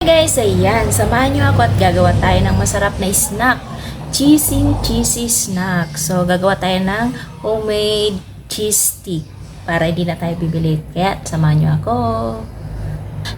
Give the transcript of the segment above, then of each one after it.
guys, ayan, samahan nyo ako at gagawa tayo ng masarap na snack. Cheesy snack. So, gagawa tayo ng homemade cheese stick para hindi na tayo bibili. Kaya, samahan nyo ako.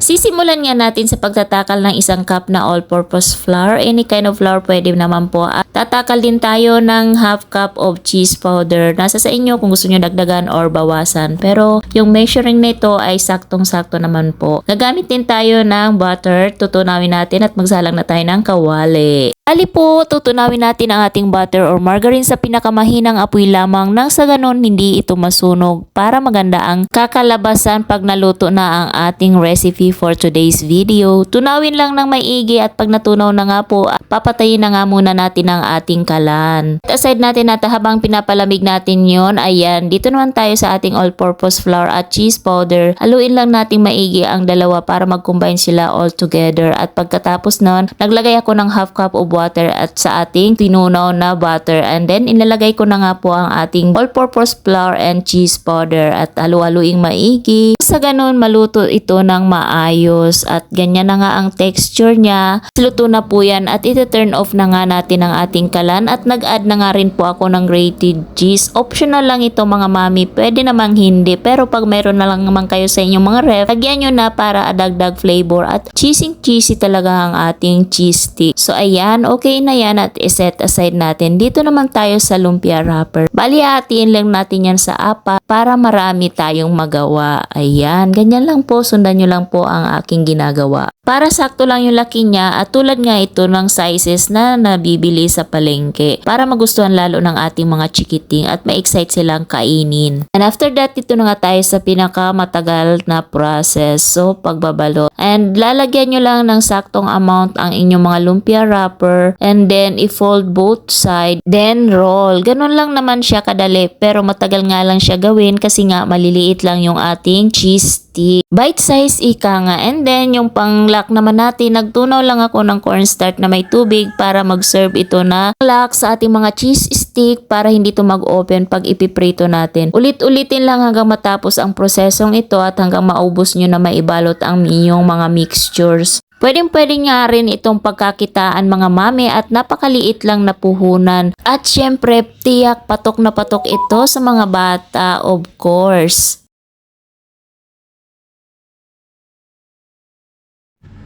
Sisimulan nga natin sa pagtatakal ng isang cup na all-purpose flour. Any kind of flour pwede naman po. At tatakal din tayo ng half cup of cheese powder. Nasa sa inyo kung gusto nyo dagdagan or bawasan. Pero yung measuring nito ay saktong-sakto naman po. Gagamit din tayo ng butter. Tutunawin natin at magsalang na tayo ng kawali. Ali po, tutunawin natin ang ating butter or margarine sa pinakamahinang apoy lamang nang sa ganun hindi ito masunog para maganda ang kakalabasan pag naluto na ang ating recipe for today's video. Tunawin lang ng maigi at pag natunaw na nga po, papatayin na nga muna natin ang ating kalan. At aside natin at habang pinapalamig natin yon, ayan, dito naman tayo sa ating all-purpose flour at cheese powder. Haluin lang natin maigi ang dalawa para mag-combine sila all together. At pagkatapos nun, naglagay ako ng half cup of water at sa ating tinunaw na butter, and then ilalagay ko na nga po ang ating all-purpose flour and cheese powder at halu-haluing maigi. Sa ganun maluto ito ng maayos at ganyan na nga ang texture niya. Luto na po yan at iti-turn off na nga natin ang ating kalan at nag-add na nga rin po ako ng grated cheese. Optional lang ito mga mami, pwede namang hindi, pero pag meron na lang naman kayo sa inyong mga ref, lagyan nyo na para adagdag flavor at cheesy talaga ang ating cheese stick. So ayan, okay na yan at iset aside natin. Dito naman tayo sa lumpia wrapper. Bali, hatiin lang natin yan sa apat para marami tayong magawa. Ayan, ganyan lang po. Sundan nyo lang po ang aking ginagawa. Para sakto lang yung laki niya at tulad nga ito ng sizes na nabibili sa palengke. Para magustuhan lalo ng ating mga chikiting at ma-excite silang kainin. And after that, ito na nga tayo sa pinakamatagal na process. So, pagbabalo. And lalagyan nyo lang ng saktong amount ang inyong mga lumpia wrapper. And then, i-fold both side. Then, roll. Ganun lang naman siya kadali. Pero matagal nga lang siya gawin kasi nga maliliit lang yung ating cheese stick. Bite size ika nga. And then, yung pang-lock naman natin, nagtunaw lang ako ng cornstarch na may tubig para mag-serve ito na lock sa ating mga cheese stick para hindi ito mag-open pag ipiprito natin. Ulit-ulitin lang hanggang matapos ang prosesong ito at hanggang maubos nyo na maibalot ang inyong mga mixtures. Pwede nga rin itong pagkakitaan mga mami at napakaliit lang na puhunan. At syempre, tiyak patok na patok ito sa mga bata, of course.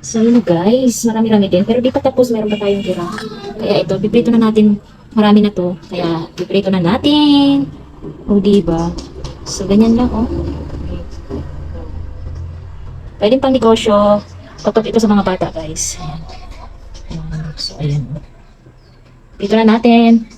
So yun guys, marami-rami din. Pero di pa tapos, meron pa tayong tira. Kaya ito, piprito na natin. Marami na to. Kaya piprito na natin. O diba? So ganyan lang oh. Pwede pang negosyo. Patok ito sa mga bata guys. Ayan. So ayan. Dito na natin.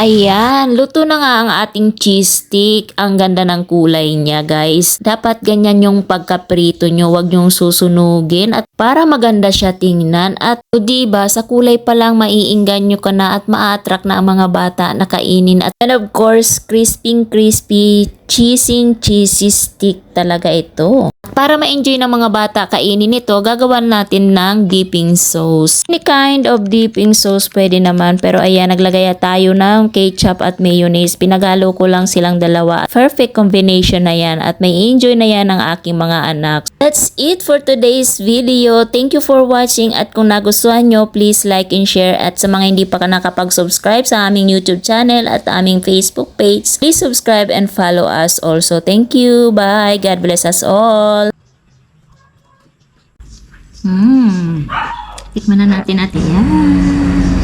Ayan, luto na nga ang ating cheese stick. Ang ganda ng kulay niya guys. Dapat ganyan yung pagkaprito nyo, wag nyong susunugin at para maganda siya tingnan. At diba, sa kulay pa lang maiingganyo ka na at ma-attract na ang mga bata na kainin. At and of course, crispy cheesy stick talaga ito. Para ma-enjoy ng mga bata kainin ito, gagawan natin ng dipping sauce. Any kind of dipping sauce pwede naman, pero ayan, naglagay tayo ng ketchup at mayonnaise. Pinagalo ko lang silang dalawa. Perfect combination na yan at may enjoy na yan ng aking mga anak. That's it for today's video. Thank you for watching at kung nagustuhan nyo, please like and share. At sa mga hindi pa nakapag-subscribe sa aming YouTube channel at aming Facebook page, please subscribe and follow us also. Thank you. Bye. God bless us all. Tikman na natin yan.